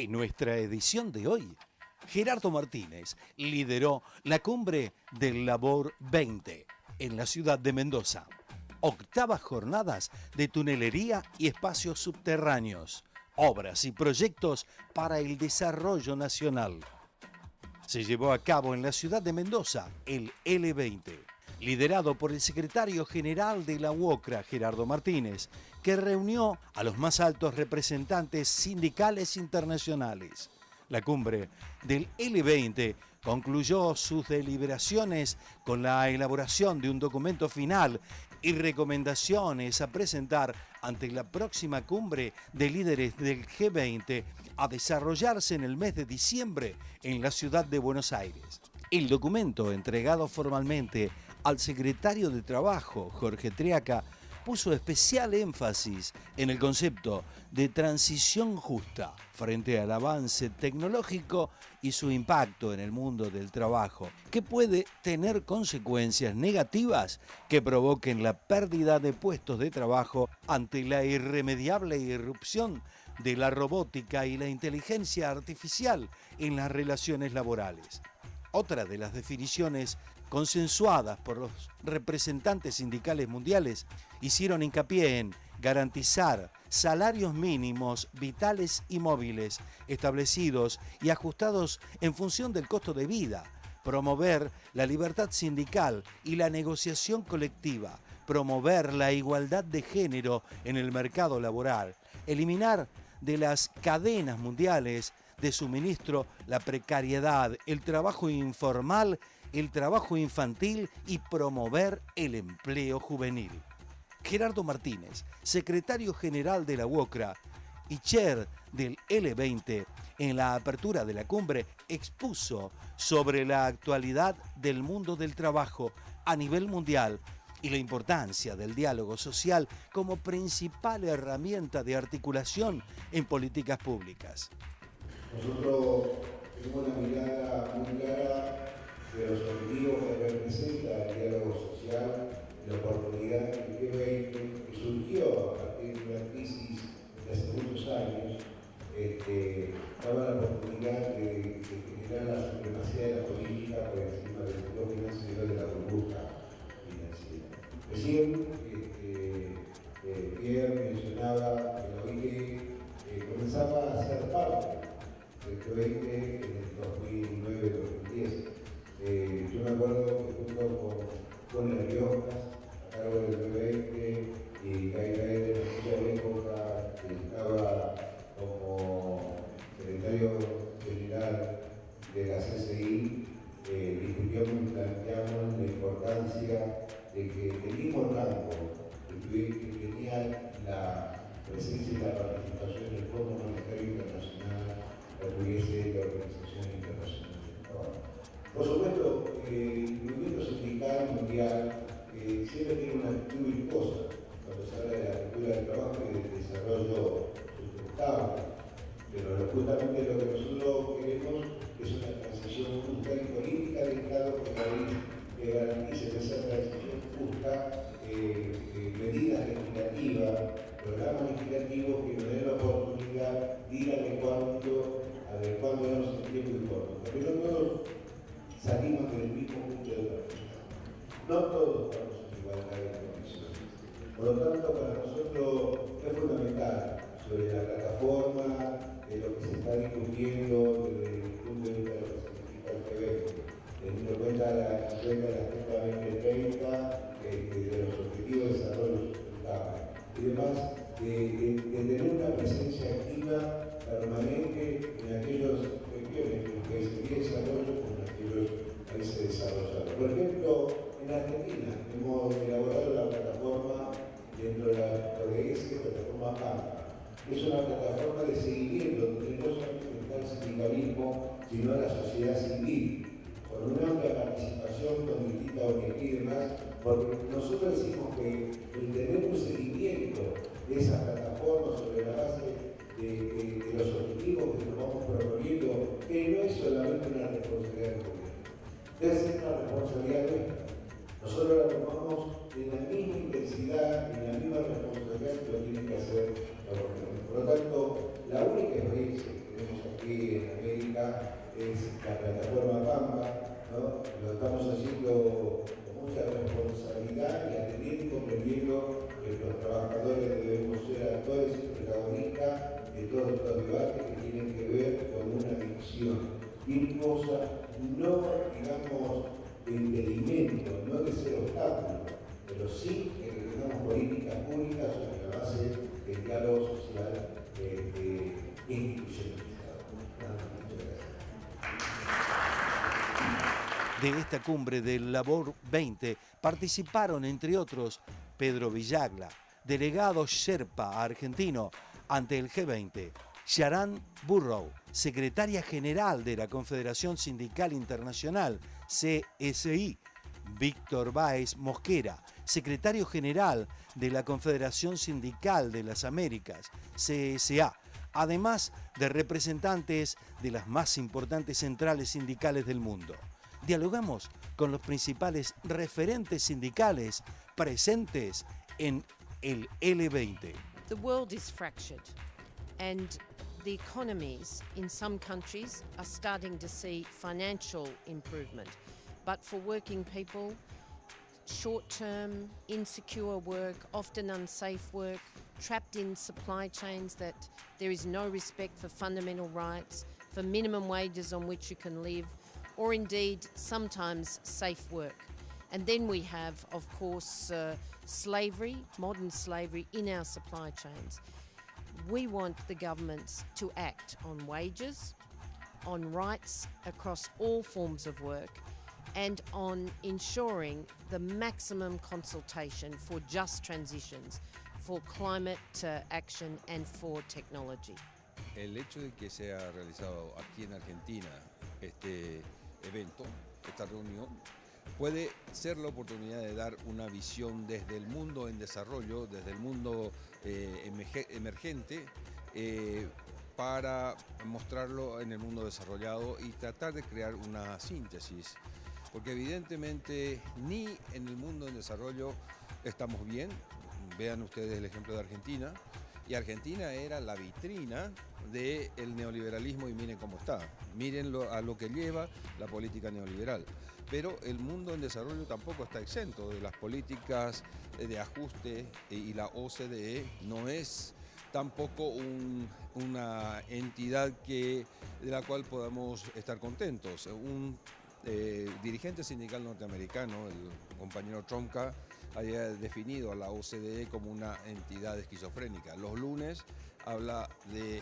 En nuestra edición de hoy, Gerardo Martínez lideró la cumbre del Labor 20 en la ciudad de Mendoza. Octavas jornadas de tunelería y espacios subterráneos, obras y proyectos para el desarrollo nacional. Se llevó a cabo en la ciudad de Mendoza el L20, liderado por el secretario general de la UOCRA, Gerardo Martínez, que reunió a los más altos representantes sindicales internacionales. La cumbre del L20 concluyó sus deliberaciones con la elaboración de un documento final y recomendaciones a presentar ante la próxima cumbre de líderes del G20 a desarrollarse en el mes de diciembre en la ciudad de Buenos Aires. El documento, entregado formalmente al secretario de Trabajo, Jorge Triaca, puso especial énfasis en el concepto de transición justa frente al avance tecnológico y su impacto en el mundo del trabajo, que puede tener consecuencias negativas que provoquen la pérdida de puestos de trabajo ante la irremediable irrupción de la robótica y la inteligencia artificial en las relaciones laborales. Otra de las definiciones consensuadas por los representantes sindicales mundiales hicieron hincapié en garantizar salarios mínimos vitales y móviles establecidos y ajustados en función del costo de vida, promover la libertad sindical y la negociación colectiva, promover la igualdad de género en el mercado laboral, eliminar de las cadenas mundiales de suministro la precariedad, el trabajo informal, el trabajo infantil y promover el empleo juvenil. Gerardo Martínez, secretario general de la UOCRA y chair del L20, en la apertura de la cumbre expuso sobre la actualidad del mundo del trabajo a nivel mundial y la importancia del diálogo social como principal herramienta de articulación en políticas públicas. Nosotros tenemos una mirada muy clara de los objetivos que representa el diálogo social, la oportunidad del G20 que surgió a partir de una crisis de hace muchos años, daba la oportunidad de generar la supremacía de la política por encima del sector financiero de la burbuja financiera. Recién Pierre mencionaba que la OIT comenzaba a ser parte del G20 en el 2009-2010. Yo me acuerdo que junto con el Riojas, a cargo del G20, y Gaira en aquella época que estaba como secretario general de la CCI, discutíamos y planteamos la importancia de que el mismo rango que tenía la presencia y la participación del Fondo Monetario Internacional la tuviese la Organización Internacional del Trabajo. Por supuesto, el movimiento sindical mundial siempre tiene una actitud virtuosa cuando se habla de la cultura del trabajo y del desarrollo sustentable, pero justamente lo que nosotros queremos es una transición justa y política de Estado que garantice en esa transición justa medidas legislativas, programas legislativos que nos den la oportunidad de ir adecuándonos en tiempo y forma. Porque no todos salimos del mismo punto de partida. No todos estamos en igualdad de condiciones. Por lo tanto, para nosotros es fundamental sobre la plataforma, de lo que se está discutiendo desde el punto de vista de lo que significa el G20, teniendo en cuenta la Agenda 2030, de los objetivos de desarrollo sustentable y demás, de tener una presencia activa permanente en aquellos regiones en los que se tiene desarrollo como en aquellos países desarrollados. Por ejemplo, en Argentina hemos elaborado la plataforma dentro de la ODS, la plataforma PAMPA. Es una plataforma de seguimiento donde no solamente está el sindicalismo, sino la sociedad civil, con una amplia participación, con distintas ONG y demás, porque nosotros decimos que el tener un seguimiento de esa plataforma sobre la base de los objetivos que nos vamos proponiendo, que no es solamente una responsabilidad del gobierno, debe ser una responsabilidad nuestra. Nosotros la tomamos en la misma intensidad, en la misma responsabilidad que lo tienen que hacer los gobiernos. Por lo tanto, la única experiencia que tenemos aquí trabajadores debemos ser actores y protagonistas de todos estos debates que tienen que ver con una visión virtuosa, no, digamos, de impedimento, no de ser obstáculo, pero sí que tengamos políticas públicas sobre la base del diálogo social institucionalizado. Muchas gracias. De esta cumbre del Labor 20 participaron, entre otros, Pedro Villagla, delegado Sherpa argentino ante el G20, Sharon Burrow, secretaria general de la Confederación Sindical Internacional, CSI, Víctor Báez Mosquera, secretario general de la Confederación Sindical de las Américas, CSA, además de representantes de las más importantes centrales sindicales del mundo. Dialogamos con los principales referentes sindicales presentes en el L20. The world is fractured and the economies in some countries are starting to see financial improvement. But for working people, short-term, insecure work, often unsafe work, trapped in supply chains that there is no respect for fundamental rights, for minimum wages on which you can live, or indeed sometimes safe work. And then we have, of course, slavery, modern slavery in our supply chains. We want the governments to act on wages, on rights across all forms of work, and on ensuring the maximum consultation for just transitions, for climate action and for technology. El hecho de que se haya realizado aquí en Argentina este evento, esta reunión, puede ser la oportunidad de dar una visión desde el mundo en desarrollo, desde el mundo emergente, para mostrarlo en el mundo desarrollado y tratar de crear una síntesis. Porque evidentemente ni en el mundo en desarrollo estamos bien. Vean ustedes el ejemplo de Argentina. Y Argentina era la vitrina del neoliberalismo y miren cómo está. Miren a lo que lleva la política neoliberal. Pero el mundo en desarrollo tampoco está exento de las políticas de ajuste y la OCDE no es tampoco una entidad de la cual podamos estar contentos. Un dirigente sindical norteamericano, el compañero Trumka, había definido a la OCDE como una entidad esquizofrénica. Los lunes habla de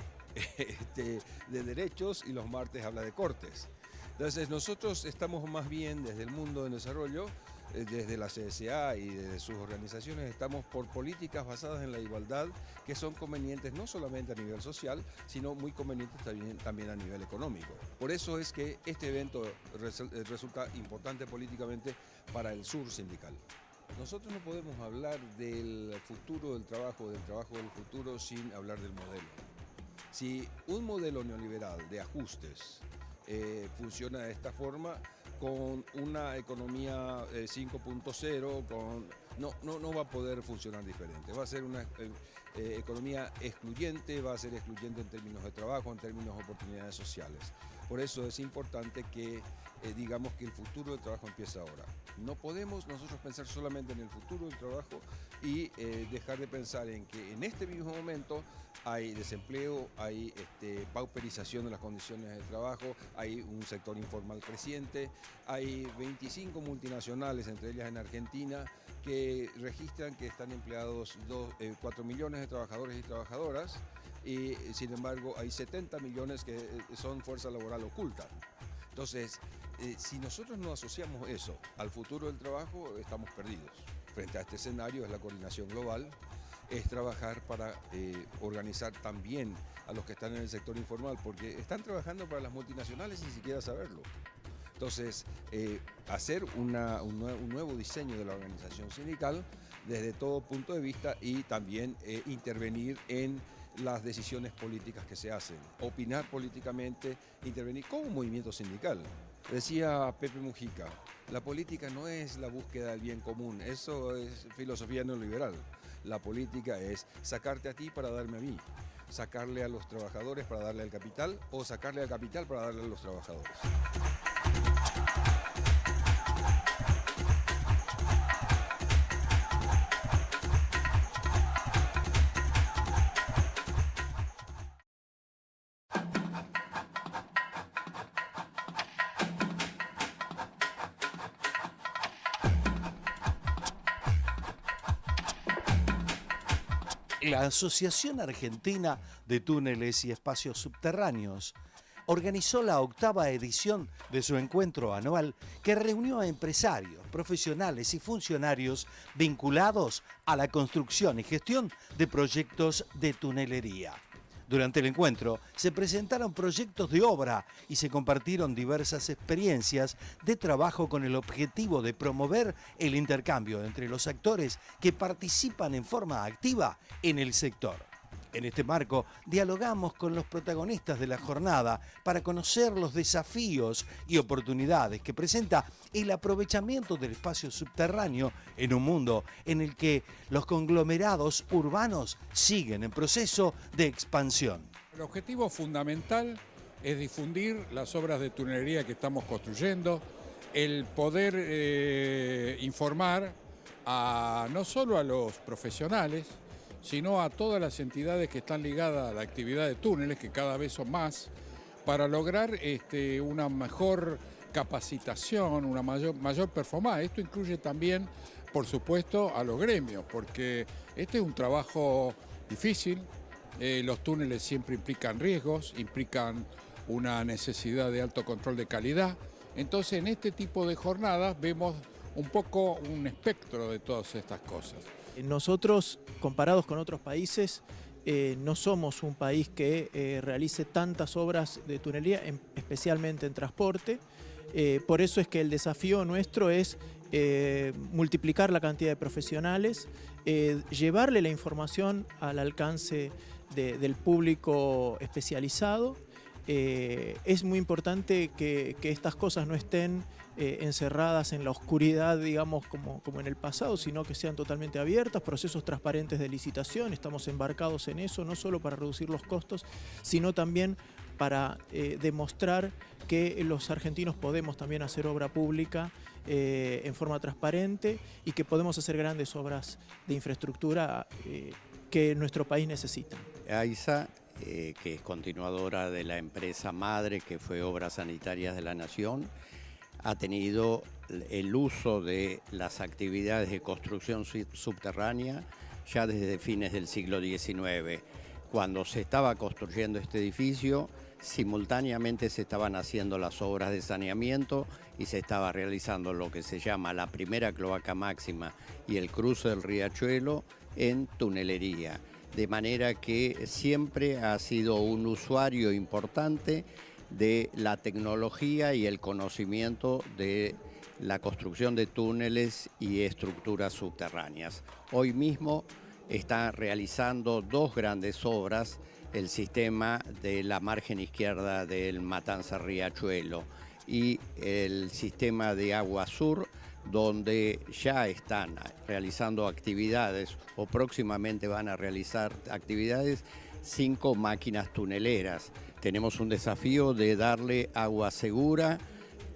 derechos y los martes habla de cortes. Entonces nosotros estamos más bien desde el mundo en desarrollo, desde la CSA y desde sus organizaciones, estamos por políticas basadas en la igualdad que son convenientes no solamente a nivel social, sino muy convenientes también a nivel económico. Por eso es que este evento resulta importante políticamente para el sur sindical. Nosotros no podemos hablar del futuro del trabajo del futuro sin hablar del modelo. Si un modelo neoliberal de ajustes funciona de esta forma, con una economía 5.0, no va a poder funcionar diferente. Va a ser una economía excluyente, va a ser excluyente en términos de trabajo, en términos de oportunidades sociales. Por eso es importante que digamos que el futuro del trabajo empieza ahora. No podemos nosotros pensar solamente en el futuro del trabajo y dejar de pensar en que en este mismo momento hay desempleo, hay pauperización de las condiciones de trabajo, hay un sector informal creciente, hay 25 multinacionales, entre ellas en Argentina, que registran que están empleados 4 millones de trabajadores y trabajadoras, y sin embargo hay 70 millones que son fuerza laboral oculta. Entonces, si nosotros no asociamos eso al futuro del trabajo, estamos perdidos. Frente a este escenario es la coordinación global, es trabajar para organizar también a los que están en el sector informal, porque están trabajando para las multinacionales sin siquiera saberlo. Entonces, hacer un nuevo diseño de la organización sindical desde todo punto de vista y también intervenir en las decisiones políticas que se hacen, opinar políticamente, intervenir como movimiento sindical. Decía Pepe Mujica, la política no es la búsqueda del bien común, eso es filosofía neoliberal. La política es sacarte a ti para darme a mí, sacarle a los trabajadores para darle al capital o sacarle al capital para darle a los trabajadores. La Asociación Argentina de Túneles y Espacios Subterráneos organizó la 8ª edición de su encuentro anual que reunió a empresarios, profesionales y funcionarios vinculados a la construcción y gestión de proyectos de tunelería. Durante el encuentro se presentaron proyectos de obra y se compartieron diversas experiencias de trabajo con el objetivo de promover el intercambio entre los actores que participan en forma activa en el sector. En este marco, dialogamos con los protagonistas de la jornada para conocer los desafíos y oportunidades que presenta el aprovechamiento del espacio subterráneo en un mundo en el que los conglomerados urbanos siguen en proceso de expansión. El objetivo fundamental es difundir las obras de tunelería que estamos construyendo, el poder informar no solo a los profesionales, sino a todas las entidades que están ligadas a la actividad de túneles, que cada vez son más, para lograr una mejor capacitación, una mayor performance. Esto incluye también, por supuesto, a los gremios, porque este es un trabajo difícil. Los túneles siempre implican riesgos, implican una necesidad de alto control de calidad. Entonces, en este tipo de jornadas vemos un poco un espectro de todas estas cosas. Nosotros, comparados con otros países, no somos un país que realice tantas obras de tunelería, especialmente en transporte. Por eso es que el desafío nuestro es multiplicar la cantidad de profesionales, llevarle la información al alcance del público especializado. Es muy importante que estas cosas no estén encerradas en la oscuridad, digamos, como en el pasado, sino que sean totalmente abiertas, procesos transparentes de licitación. Estamos embarcados en eso, no solo para reducir los costos, sino también para demostrar que los argentinos podemos también hacer obra pública en forma transparente y que podemos hacer grandes obras de infraestructura que nuestro país necesita. AISA, que es continuadora de la empresa madre que fue Obras Sanitarias de la Nación, ha tenido el uso de las actividades de construcción subterránea ya desde fines del siglo XIX. Cuando se estaba construyendo este edificio, simultáneamente se estaban haciendo las obras de saneamiento y se estaba realizando lo que se llama la primera cloaca máxima y el cruce del riachuelo en tunelería. De manera que siempre ha sido un usuario importante de la tecnología y el conocimiento de la construcción de túneles y estructuras subterráneas. Hoy mismo está realizando 2 grandes obras, el sistema de la margen izquierda del Matanza-Riachuelo y el sistema de Agua Sur, donde ya están realizando actividades o próximamente van a realizar actividades 5 máquinas tuneleras. Tenemos un desafío de darle agua segura,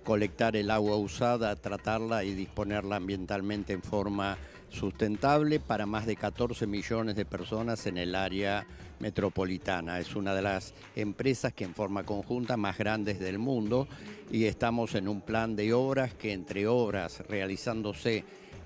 colectar el agua usada, tratarla y disponerla ambientalmente en forma sustentable para más de 14 millones de personas en el área metropolitana. Es una de las empresas que en forma conjunta más grandes del mundo y estamos en un plan de obras que, entre obras realizándose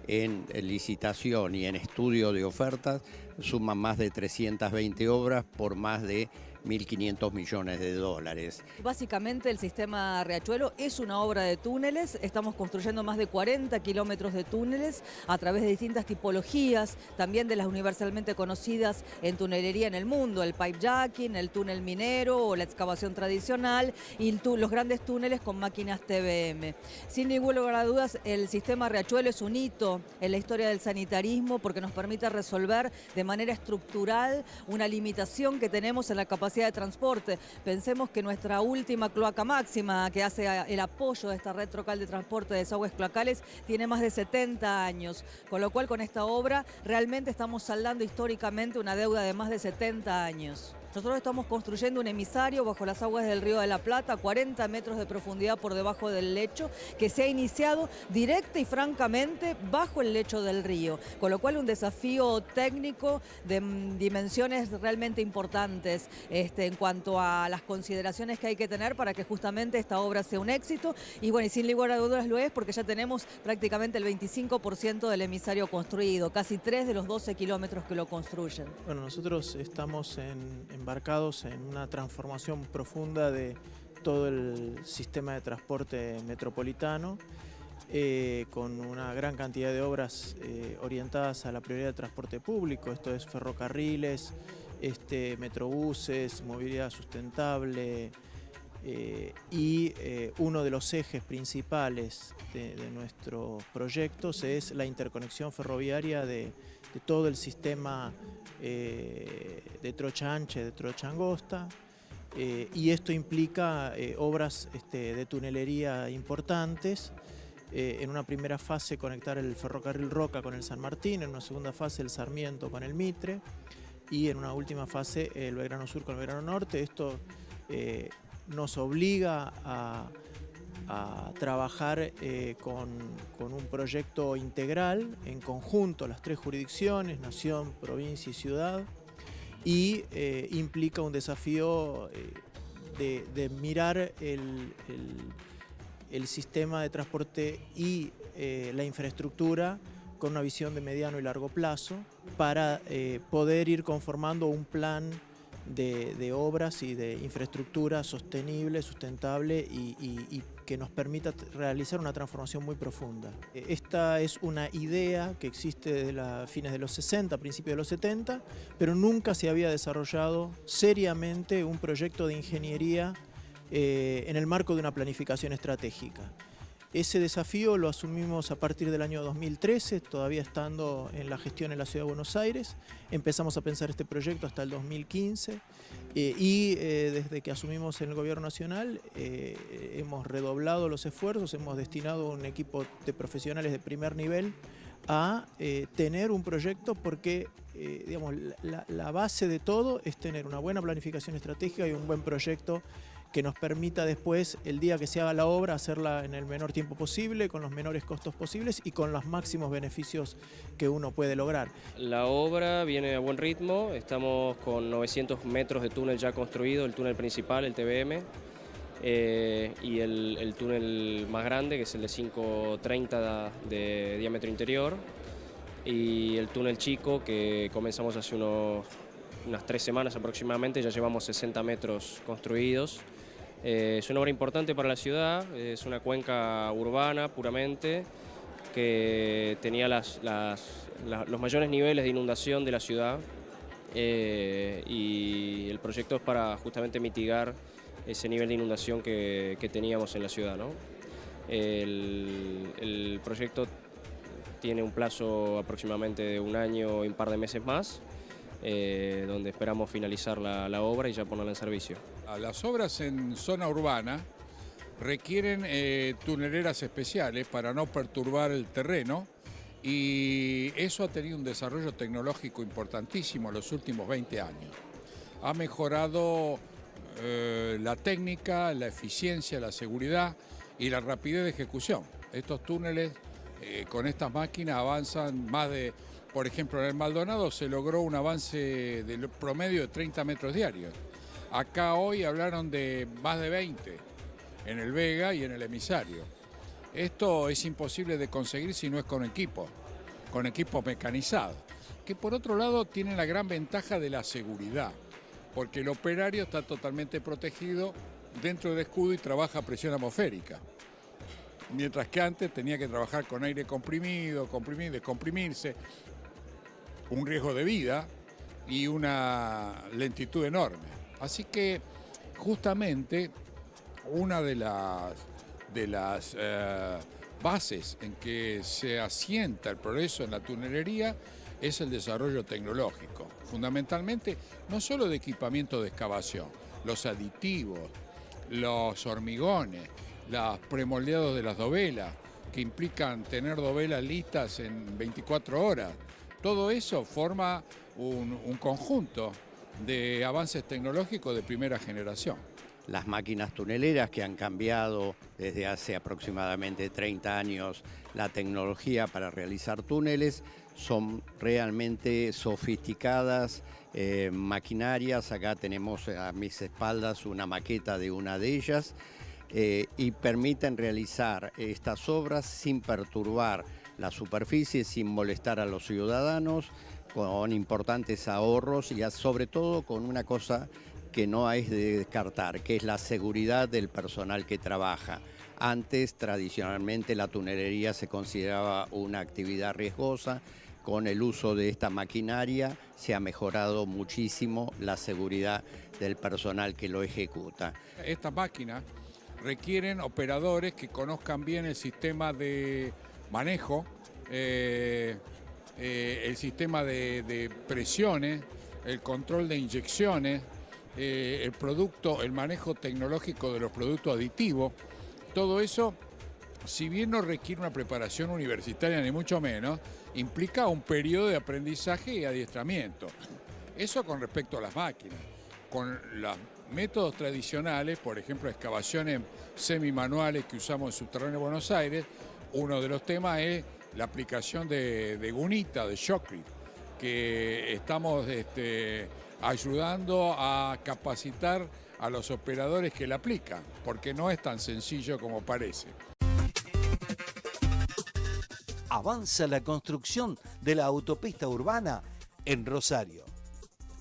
en licitación y en estudio de ofertas, suman más de 320 obras por más de 1.500 millones de dólares. Básicamente el sistema Riachuelo es una obra de túneles, estamos construyendo más de 40 kilómetros de túneles a través de distintas tipologías, también de las universalmente conocidas en tunelería en el mundo, el pipe jacking, el túnel minero o la excavación tradicional y los grandes túneles con máquinas TBM. Sin ningún lugar a dudas, el sistema Riachuelo es un hito en la historia del sanitarismo porque nos permite resolver de manera estructural una limitación que tenemos en la capacidad de transporte. Pensemos que nuestra última cloaca máxima, que hace el apoyo de esta red local de transporte de desagües cloacales, tiene más de 70 años, con lo cual con esta obra realmente estamos saldando históricamente una deuda de más de 70 años. Nosotros estamos construyendo un emisario bajo las aguas del Río de la Plata, 40 metros de profundidad por debajo del lecho, que se ha iniciado directa y francamente bajo el lecho del río, con lo cual un desafío técnico de dimensiones realmente importantes en cuanto a las consideraciones que hay que tener para que justamente esta obra sea un éxito. Y bueno, y sin lugar a dudas lo es, porque ya tenemos prácticamente el 25% del emisario construido, casi 3 de los 12 kilómetros que lo construyen. Bueno, nosotros estamos embarcados en una transformación profunda de todo el sistema de transporte metropolitano, con una gran cantidad de obras orientadas a la prioridad de transporte público, esto es ferrocarriles, metrobuses, movilidad sustentable, y uno de los ejes principales de nuestros proyectos es la interconexión ferroviaria de todo el sistema de trocha ancha y de trocha angosta, y esto implica obras de tunelería importantes. En una primera fase conectar el ferrocarril Roca con el San Martín, en una segunda fase el Sarmiento con el Mitre y en una última fase el Belgrano Sur con el Belgrano Norte. Esto nos obliga a trabajar con un proyecto integral en conjunto las tres jurisdicciones, nación, provincia y ciudad, y implica un desafío de mirar el sistema de transporte y la infraestructura con una visión de mediano y largo plazo para poder ir conformando un plan de obras y de infraestructura sostenible, sustentable y que nos permita realizar una transformación muy profunda. Esta es una idea que existe desde fines de los 60, principios de los 70, pero nunca se había desarrollado seriamente un proyecto de ingeniería en el marco de una planificación estratégica. Ese desafío lo asumimos a partir del año 2013, todavía estando en la gestión en la Ciudad de Buenos Aires. Empezamos a pensar este proyecto hasta el 2015 y desde que asumimos en el Gobierno Nacional hemos redoblado los esfuerzos, hemos destinado un equipo de profesionales de primer nivel a tener un proyecto porque digamos, la base de todo es tener una buena planificación estratégica y un buen proyecto que nos permita después, el día que se haga la obra, hacerla en el menor tiempo posible, con los menores costos posibles y con los máximos beneficios que uno puede lograr. La obra viene a buen ritmo, estamos con 900 metros de túnel ya construido, el túnel principal, el TBM, y el túnel más grande, que es el de 530 de diámetro interior, y el túnel chico, que comenzamos hace unas 3 semanas aproximadamente, ya llevamos 60 metros construidos. Es una obra importante para la ciudad, es una cuenca urbana puramente que tenía los mayores niveles de inundación de la ciudad, y el proyecto es para justamente mitigar ese nivel de inundación que teníamos en la ciudad, ¿no? El proyecto tiene un plazo aproximadamente de 1 año y un par de meses más, donde esperamos finalizar la obra y ya ponerla en servicio. Las obras en zona urbana requieren tuneleras especiales para no perturbar el terreno, y eso ha tenido un desarrollo tecnológico importantísimo en los últimos 20 años. Ha mejorado la técnica, la eficiencia, la seguridad y la rapidez de ejecución. Estos túneles con estas máquinas avanzan más de... Por ejemplo, en el Maldonado se logró un avance del promedio de 30 metros diarios. Acá hoy hablaron de más de 20 en el Vega y en el emisario. Esto es imposible de conseguir si no es con equipo mecanizado, que por otro lado tiene la gran ventaja de la seguridad, porque el operario está totalmente protegido dentro del escudo y trabaja a presión atmosférica. Mientras que antes tenía que trabajar con aire comprimido, comprimir, descomprimirse, un riesgo de vida y una lentitud enorme. Así que justamente una de las bases en que se asienta el progreso en la tunelería es el desarrollo tecnológico, fundamentalmente no solo de equipamiento de excavación, los aditivos, los hormigones, los premoldeados de las dovelas, que implican tener dovelas listas en 24 horas. Todo eso forma un conjunto de avances tecnológicos de primera generación. Las máquinas tuneleras que han cambiado desde hace aproximadamente 30 años la tecnología para realizar túneles son realmente sofisticadas maquinarias. Acá tenemos a mis espaldas una maqueta de una de ellas y permiten realizar estas obras sin perturbar la superficie, sin molestar a los ciudadanos, con importantes ahorros y sobre todo con una cosa que no es de descartar, que es la seguridad del personal que trabaja. Antes, tradicionalmente, la tunelería se consideraba una actividad riesgosa. Con el uso de esta maquinaria se ha mejorado muchísimo la seguridad del personal que lo ejecuta. Estas máquinas requieren operadores que conozcan bien el sistema de manejo, el sistema de presiones, el control de inyecciones, el manejo tecnológico de los productos aditivos. Todo eso, si bien no requiere una preparación universitaria ni mucho menos, implica un periodo de aprendizaje y adiestramiento. Eso con respecto a las máquinas. Con los métodos tradicionales, por ejemplo, excavaciones semimanuales que usamos en subterráneo de Buenos Aires, uno de los temas es la aplicación de gunita, de shotcrete, que estamos ayudando a capacitar a los operadores que la aplican, porque no es tan sencillo como parece. Avanza la construcción de la autopista urbana en Rosario.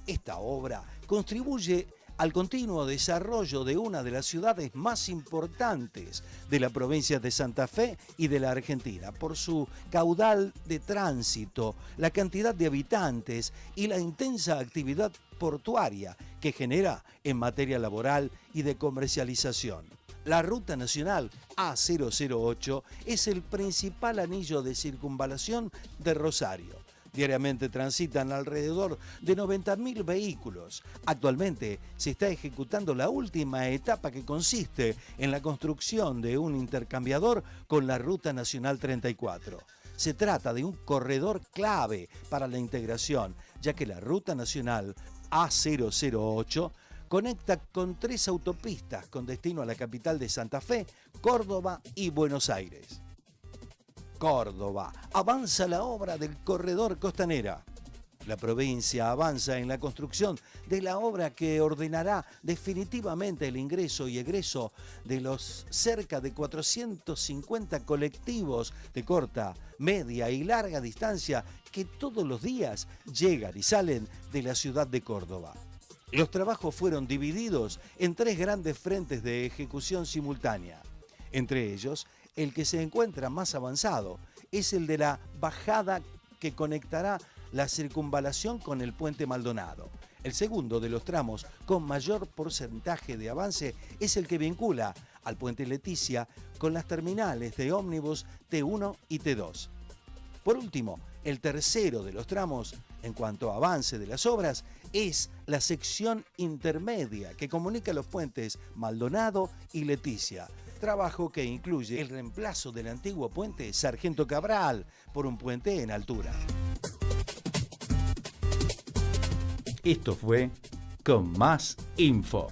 Esta obra contribuye al continuo desarrollo de una de las ciudades más importantes de la provincia de Santa Fe y de la Argentina, por su caudal de tránsito, la cantidad de habitantes y la intensa actividad portuaria que genera en materia laboral y de comercialización. La Ruta Nacional A008 es el principal anillo de circunvalación de Rosario. Diariamente transitan alrededor de 90.000 vehículos. Actualmente se está ejecutando la última etapa, que consiste en la construcción de un intercambiador con la Ruta Nacional 34. Se trata de un corredor clave para la integración, ya que la Ruta Nacional A008 conecta con 3 autopistas con destino a la capital de Santa Fe, Córdoba y Buenos Aires. Córdoba. Avanza la obra del corredor Costanera. La provincia avanza en la construcción de la obra que ordenará definitivamente el ingreso y egreso de los cerca de 450 colectivos de corta, media y larga distancia que todos los días llegan y salen de la ciudad de Córdoba. Los trabajos fueron divididos en 3 grandes frentes de ejecución simultánea. Entre ellos, el que se encuentra más avanzado es el de la bajada que conectará la circunvalación con el puente Maldonado. El segundo de los tramos con mayor porcentaje de avance es el que vincula al puente Leticia con las terminales de ómnibus T1 y T2. Por último, el tercero de los tramos, en cuanto a avance de las obras, es la sección intermedia que comunica los puentes Maldonado y Leticia. Trabajo que incluye el reemplazo del antiguo puente Sargento Cabral por un puente en altura. Esto fue Con Más Info.